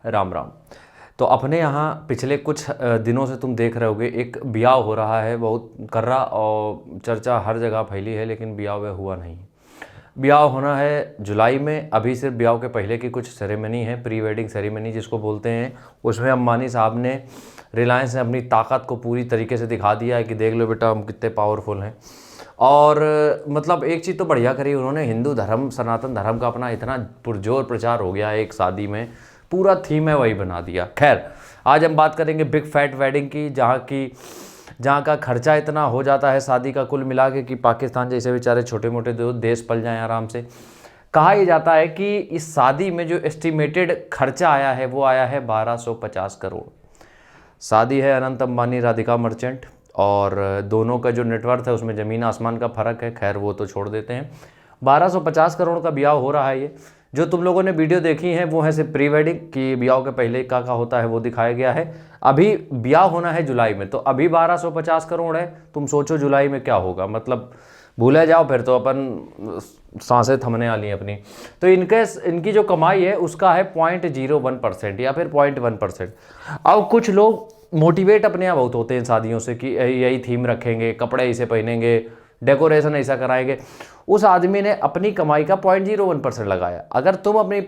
राम राम। तो अपने यहाँ पिछले कुछ दिनों से तुम देख रहे होगे एक ब्याह हो रहा है, बहुत कर्रा और चर्चा हर जगह फैली है, लेकिन ब्याह वह हुआ नहीं। ब्याह होना है जुलाई में। अभी सिर्फ ब्याह के पहले की कुछ सेरेमनी है, प्री वेडिंग सेरेमनी जिसको बोलते हैं। उसमें अंबानी साहब ने, रिलायंस ने अपनी ताकत को पूरी तरीके से दिखा दिया है कि देख लो बेटा हम कितने पावरफुल हैं। और मतलब एक चीज़ तो बढ़िया करी उन्होंने, हिंदू धर्म सनातन धर्म का अपना इतना पुरजोर प्रचार हो गया है एक शादी में, पूरा थीम है वही बना दिया। खैर, आज हम बात करेंगे बिग फैट वेडिंग की, जहाँ का खर्चा इतना हो जाता है शादी का कुल मिला के कि पाकिस्तान जैसे बेचारे छोटे मोटे दो देश पल जाएं आराम से। कहा यह जाता है कि इस शादी में जो एस्टिमेटेड खर्चा आया है वो आया है 1250 करोड़। शादी है अनंत अंबानी राधिका मर्चेंट, और दोनों का जो नेटवर्थ है उसमें ज़मीन आसमान का फ़र्क है। खैर वो तो छोड़ देते हैं। 1250 करोड़ का ब्याह हो रहा है। ये जो तुम लोगों ने वीडियो देखी है वो है सिर्फ प्री वेडिंग की, ब्याह के पहले का होता है वो दिखाया गया है। अभी ब्याह होना है जुलाई में, तो अभी 1250 करोड़ है। तुम सोचो जुलाई में क्या होगा, मतलब भूले जाओ, फिर तो अपन सांसें थमने वाली हैं अपनी। तो इनकी जो कमाई है उसका है 0.01% या फिर 0.1%। अब कुछ लोग मोटिवेट अपने यहाँ बहुत होते हैं शादियों से कि यही थीम रखेंगे, कपड़े इसे पहनेंगे, डेकोरेशन ऐसा कराएंगे। उस आदमी ने अपनी कमाई का 0.01% लगाया। अगर तुम अपनी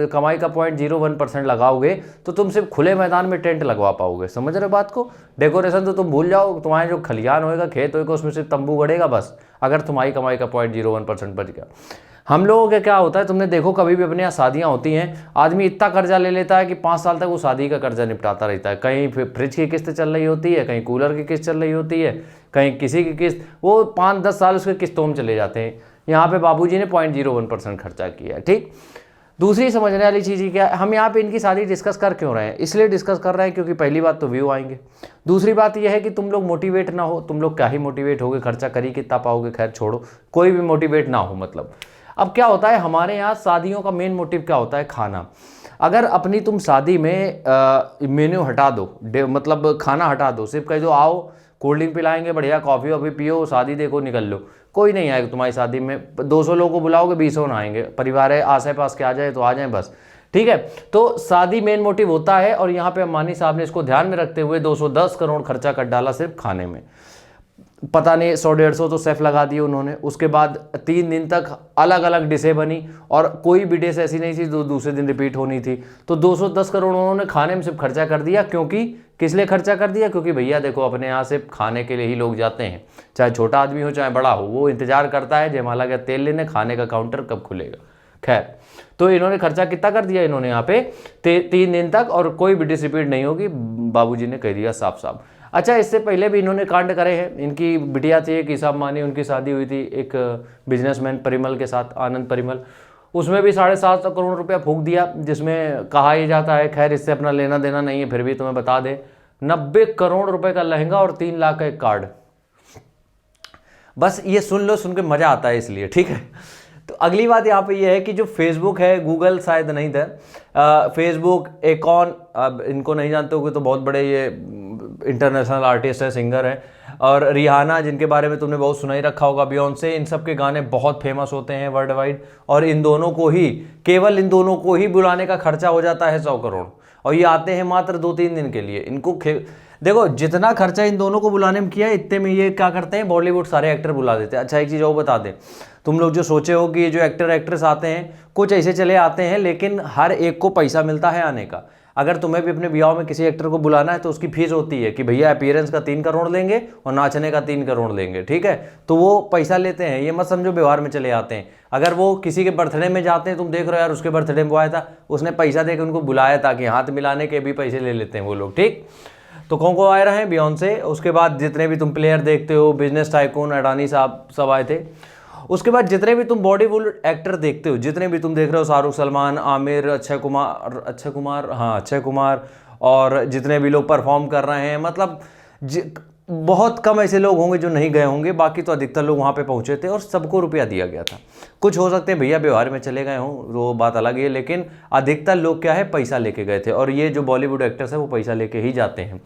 कमाई का 0.01% लगाओगे तो तुम सिर्फ खुले मैदान में टेंट लगवा पाओगे। समझ रहे हो बात को? डेकोरेशन तो तुम भूल जाओ, तुम्हारे जो खलियान होएगा, खेत होएगा, उसमें सिर्फ तंबू गड़ेगा बस, अगर तुम्हारी कमाई का 0.01% बच गया। हम लोगों के क्या होता है, तुमने देखो कभी भी अपने यहाँ शादियाँ होती हैं, आदमी इतना कर्जा ले लेता है कि 5 साल तक वो शादी का कर्जा निपटाता रहता है। कहीं फ्रिज की किस्त चल रही होती है, कहीं कूलर की किस्त चल रही होती है, कहीं किसी की किस्त, वो 5-10 साल उसके किस्तों में चले जाते हैं। यहाँ पे बाबूजी ने 0.01% खर्चा किया है। ठीक। दूसरी समझने वाली चीज़ ही क्या है, हम यहाँ पे इनकी शादी डिस्कस कर क्यों रहे हैं? इसलिए डिस्कस कर रहे हैं क्योंकि पहली बात तो व्यू आएंगे, दूसरी बात यह है कि तुम लोग मोटिवेट ना हो। तुम लोग क्या ही मोटिवेट होगे, खर्चा कर ही कितना पाओगे। खैर छोड़ो, कोई भी मोटिवेट ना हो। मतलब अब क्या होता है, हमारे यहाँ शादियों का मेन मोटिव क्या होता है? खाना। अगर अपनी तुम शादी में मेन्यू हटा दो, मतलब खाना हटा दो, सिर्फ कह दो आओ कोल्ड ड्रिंक पिलाएंगे, बढ़िया कॉफ़ी वॉफ़ी पियो, शादी देखो, निकल लो, कोई नहीं आएगा तुम्हारी शादी में। 200 लोगों को बुलाओगे, 20 ना आएंगे। परिवार है आस पास के आ जाए तो आ जाए बस। ठीक है, तो शादी मेन मोटिव होता है, और यहाँ पे अंबानी साहब ने इसको ध्यान में रखते हुए 210 करोड़ खर्चा कर डाला सिर्फ खाने में। पता नहीं 100-150 तो सेफ लगा दिए उन्होंने। उसके बाद 3 दिन तक अलग अलग डिशें बनी, और कोई भी डिश ऐसी नहीं थी जो दूसरे दिन रिपीट होनी थी। तो 210 करोड़ उन्होंने खाने में सिर्फ खर्चा कर दिया। क्योंकि किस लिए खर्चा कर दिया? क्योंकि भैया देखो, अपने यहाँ से खाने के लिए ही लोग जाते हैं, चाहे छोटा आदमी हो चाहे बड़ा हो, वो इंतजार करता है जयमाला का तेल लेने, खाने का काउंटर कब खुलेगा। खैर, तो इन्होंने खर्चा कितना कर दिया इन्होंने यहाँ पे 3 दिन तक, और कोई भी डिश रिपीट नहीं होगी, बाबूजी ने कह दिया साफ साफ। अच्छा, इससे पहले भी इन्होंने कांड करे हैं। इनकी बिटिया थी एक, ईसा अंबानी, उनकी शादी हुई थी एक बिजनेसमैन परिमल के साथ, आनंद परिमल। उसमें भी 750 करोड़ रुपया फूंक दिया, जिसमें कहा ही जाता है, खैर इससे अपना लेना देना नहीं है, फिर भी तुम्हें बता दें, 90 करोड़ रुपए का लहंगा और 3 लाख का एक कार्ड। बस ये सुन लो, सुन के मजा आता है इसलिए। ठीक है, तो अगली बात यहाँ पे ये है कि जो फेसबुक है, गूगल शायद नहीं था, फेसबुक, एकॉन, अब इनको नहीं जानते होगे तो बहुत बड़े ये इंटरनेशनल आर्टिस्ट है, सिंगर है। और रिहाना, जिनके बारे में तुमने बहुत सुना ही रखा होगा, बियॉन्से, इन सब के गाने बहुत फेमस होते हैं वर्ल्ड वाइड। और इन दोनों को ही, केवल इन दोनों को ही बुलाने का खर्चा हो जाता है 100 करोड़, और ये आते हैं मात्र 2-3 दिन के लिए। इनको देखो जितना खर्चा इन दोनों को बुलाने में किया, इतने में ये क्या करते हैं, बॉलीवुड सारे एक्टर बुला देते हैं। अच्छा, एक चीज़ और बता दें, तुम लोग जो सोचे हो कि ये जो एक्टर एक्ट्रेस आते हैं, कुछ ऐसे चले आते हैं, लेकिन हर एक को पैसा मिलता है आने का। अगर तुम्हें भी अपने ब्याह में किसी एक्टर को बुलाना है तो उसकी फीस होती है कि भैया अपीयरेंस का 3 करोड़ लेंगे और नाचने का 3 करोड़ लेंगे। ठीक है, तो वो पैसा लेते हैं, ये मत समझो व्यवहार में चले आते हैं। अगर वो किसी के बर्थडे में जाते हैं, तुम देख रहे हो यार उसके बर्थडे में वो आया था, उसने पैसा देकर उनको बुलाया था, कि हाथ मिलाने के भी पैसे ले लेते हैं वो लोग। ठीक, तो कौन कौन आए रहे हैं? बियॉन्से, उसके बाद जितने भी तुम प्लेयर देखते हो, बिजनेस टाइकून, अडानी साहब, सब आए थे। उसके बाद जितने भी तुम बॉलीवुड एक्टर देखते हो, जितने भी तुम देख रहे हो, शाहरुख, सलमान, आमिर, अक्षय कुमार, और जितने भी लोग परफॉर्म कर रहे हैं, मतलब बहुत कम ऐसे लोग होंगे जो नहीं गए होंगे, बाकी तो अधिकतर लोग वहाँ पे पहुँचे थे और सबको रुपया दिया गया था। कुछ हो सकते हैं भैया व्यवहार में चले गए हों, वो बात अलग है, लेकिन अधिकतर लोग क्या है, पैसा लेके गए थे। और ये जो बॉलीवुड एक्टर्स हैं वो पैसा लेके ही जाते हैं।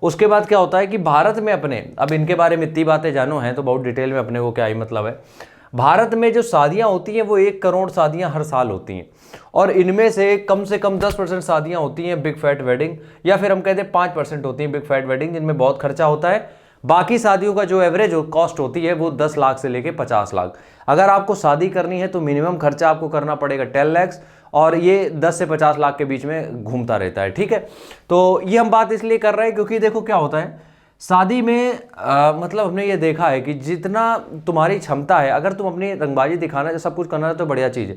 उसके बाद क्या होता है कि भारत में अपने, अब इनके बारे में इतनी बातें जानो हैं तो बहुत डिटेल में अपने को क्या ही मतलब है। भारत में जो शादियां होती हैं वो 1 करोड़ शादियां हर साल होती हैं, और इनमें से कम 10% शादियां होती हैं बिग फैट वेडिंग, या फिर हम कहते हैं 5% होती हैं बिग फैट वेडिंग जिनमें बहुत खर्चा होता है। बाकी शादियों का जो एवरेज कॉस्ट होती है वो 10 लाख से लेके 50 लाख। अगर आपको शादी करनी है तो मिनिमम खर्चा आपको करना पड़ेगा 10 लाख, और ये 10 से 50 लाख के बीच में घूमता रहता है, ठीक है। तो ये हम बात इसलिए कर रहे हैं क्योंकि देखो क्या होता है शादी में, मतलब हमने ये देखा है कि जितना तुम्हारी क्षमता है, अगर तुम अपनी रंगबाजी दिखाना है, सब कुछ करना है तो बढ़िया चीज़ है।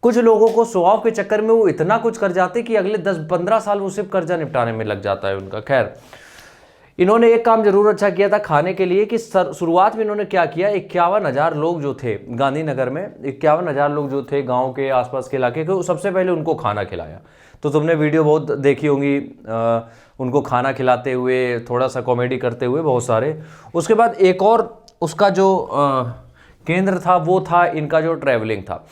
कुछ लोगों को शो ऑफ के चक्कर में वो इतना कुछ कर जाते कि अगले 10-15 साल वो सिर्फ कर्जा निपटाने में लग जाता है उनका। खैर, इन्होंने एक काम जरूर अच्छा किया था खाने के लिए कि शुरुआत में इन्होंने क्या किया, 51,000 लोग जो थे गांधीनगर में, 51,000 लोग जो थे गांव के आसपास के इलाके के, सबसे पहले उनको खाना खिलाया। तो तुमने वीडियो बहुत देखी होंगी उनको खाना खिलाते हुए, थोड़ा सा कॉमेडी करते हुए, बहुत सारे। उसके बाद एक और उसका जो केंद्र था वो था इनका जो ट्रैवलिंग था।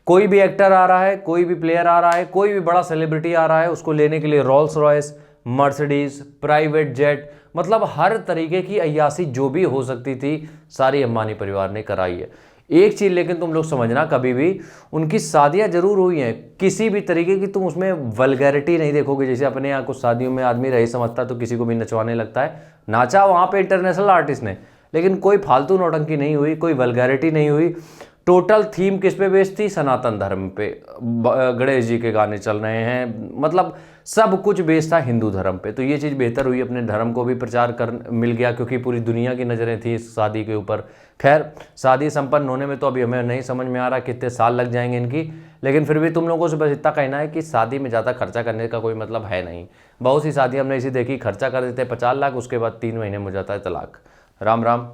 कोई भी एक्टर आ रहा है, कोई भी प्लेयर आ रहा है, कोई भी बड़ा सेलिब्रिटी आ रहा है, उसको लेने के लिए Rolls Royce, Mercedes, private jet, मतलब हर तरीके की अय्यासी जो भी हो सकती थी सारी अंबानी परिवार ने कराई है। एक चीज़ लेकिन तुम लोग समझना, कभी भी उनकी शादियां जरूर हुई हैं, किसी भी तरीके की तुम उसमें वल्गैरिटी नहीं देखोगे। जैसे अपने यहाँ कुछ शादियों में आदमी रही समझता तो किसी को भी नचवाने लगता है, नाचा वहाँ पे इंटरनेशनल आर्टिस्ट ने, लेकिन कोई फालतू नौटंकी नहीं हुई, कोई वल्गैरिटी नहीं हुई। टोटल थीम किस पे बेस्ड थी? सनातन धर्म पे। गणेश जी के गाने चल रहे हैं, मतलब सब कुछ बेस्ड था हिंदू धर्म पे। तो ये चीज़ बेहतर हुई, अपने धर्म को भी प्रचार कर मिल गया, क्योंकि पूरी दुनिया की नज़रें थी इस शादी के ऊपर। खैर, शादी संपन्न होने में तो अभी हमें नहीं समझ में आ रहा कितने साल लग जाएंगे इनकी, लेकिन फिर भी तुम लोगों से बस इतना कहना है कि शादी में ज़्यादा खर्चा करने का कोई मतलब है नहीं। बहुत सी शादी हमने इसी देखी, खर्चा कर देते हैं 50 लाख, उसके बाद 3 महीने में हो जाता है तलाक। राम राम।